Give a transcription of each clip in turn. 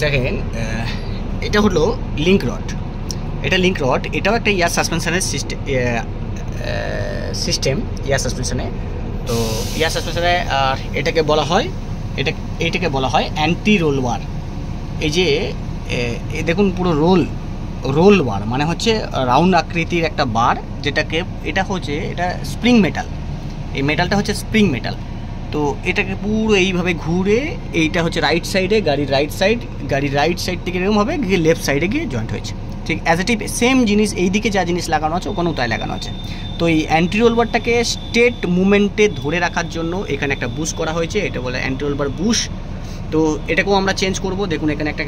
দেখেন এটা হলো লিঙ্ক রড, এটা লিঙ্ক রড, এটাও একটা এয়ার সাসপেনশনের সিস্টেম এয়ার সাসপেনশনে। তো এয়ার সাসপেনশনে আর এটাকে বলা হয় এইটাকে বলা হয় অ্যান্টি রোল বার। এই যে দেখুন পুরো রোল বার মানে হচ্ছে রাউন্ড আকৃতির একটা বার, যেটাকে এটা হচ্ছে এটা স্প্রিং মেটাল, এই মেটালটা হচ্ছে স্প্রিং মেটাল। তো এটাকে পুরো এইভাবে ঘুরে এইটা হচ্ছে রাইট সাইডে, গাড়ির রাইট সাইড থেকে এরকমভাবে গিয়ে লেফট সাইডে গিয়ে জয়েন্ট হয়েছে। ঠিক অ্যাজ এ টিপ সেম জিনিস এইদিকে যা জিনিস লাগানো আছে ওখানে তাই লাগানো আছে। তো এই অ্যান্টি রোল বারটাকে স্ট্রেট মুভমেন্টে ধরে রাখার জন্য এখানে একটা বুশ করা হয়েছে, এটা বলে অ্যান্টি রোল বার বুশ। তো এটাকেও আমরা চেঞ্জ করব। দেখুন এখানে একটা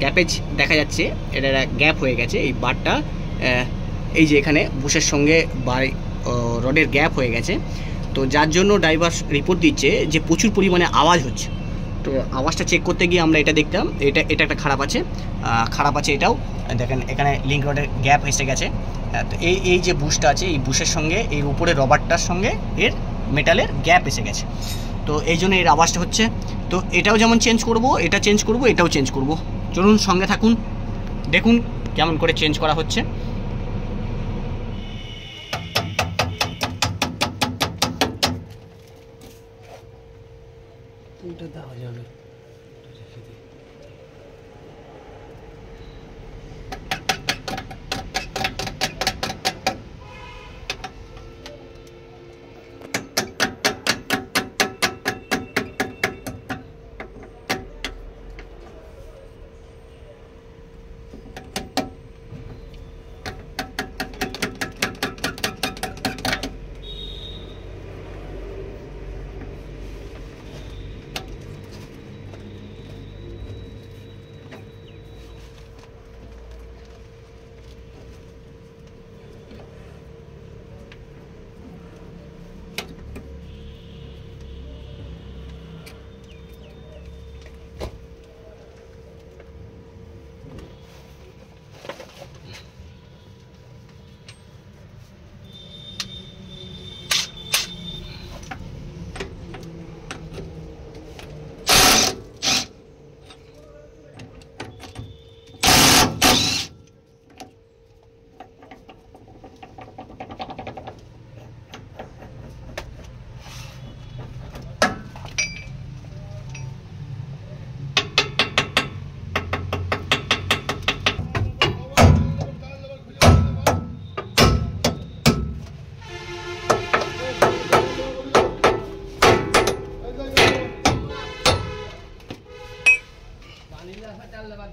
গ্যাপেজ দেখা যাচ্ছে, এটা একটা গ্যাপ হয়ে গেছে এই বারটা, এই যে এখানে বুশের সঙ্গে রডের গ্যাপ হয়ে গেছে। তো যার জন্য ড্রাইভার রিপোর্ট দিচ্ছে যে প্রচুর পরিমাণে আওয়াজ হচ্ছে। তো আওয়াজটা চেক করতে গিয়ে আমরা এটা দেখলাম, এটা একটা খারাপ আছে এটাও। দেখেন এখানে লিঙ্ক রডের গ্যাপ এসে গেছে। তো এই যে বুশটা আছে, এই বুশের সঙ্গে এই উপরে রবারটার সঙ্গে এর মেটালের গ্যাপ এসে গেছে। তো এই জন্য এর আওয়াজটা হচ্ছে। তো এটাও যেমন চেঞ্জ করব, এটা চেঞ্জ করব, এটাও চেঞ্জ করব। চলুন সঙ্গে থাকুন, দেখুন কেমন করে চেঞ্জ করা হচ্ছে। এটা দেওয়া যাবে।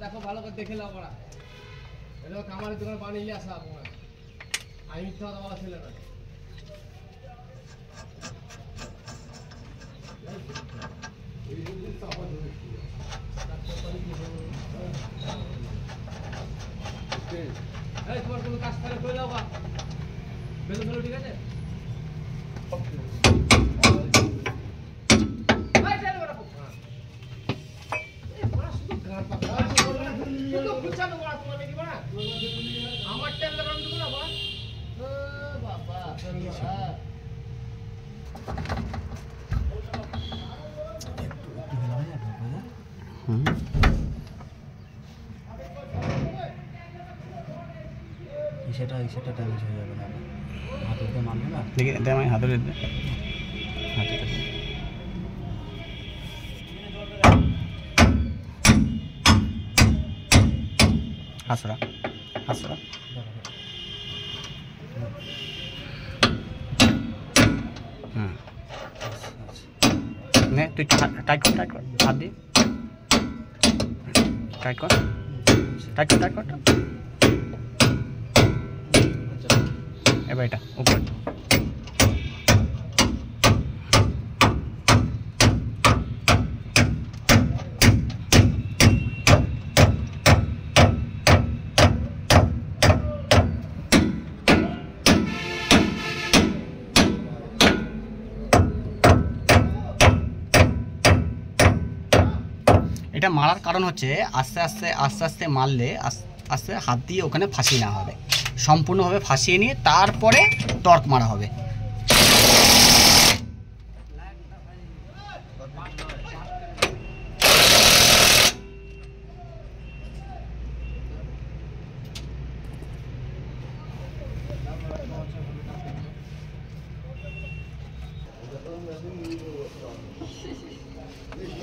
দেখো ভালো করে দেখে নাও পড়া, এটা কামারের দোকানে পানি নিয়ে আসা আপনার, আমি মিথ্যা কথা বলা ছিল না। তোমার কোনো কাজ করে করে দাও বা বেতন হলো, ঠিক আছে? সেটা ড্যামেজ হয়ে যাবে না, হাতে মানবে না। দেখি আমি হাতে হাসরা নে তুই টাইট কর হাত দিয়ে টাইট কর এবার এটা উপর। এটা মারার কারণ হচ্ছে আস্তে আস্তে মারলে আস্তে হাত দিয়ে ওখানে ফাঁসি না হবে, সম্পূর্ণভাবে ফাঁসিয়ে নিয়ে তারপরে টর্ক মারা হবে। Nicht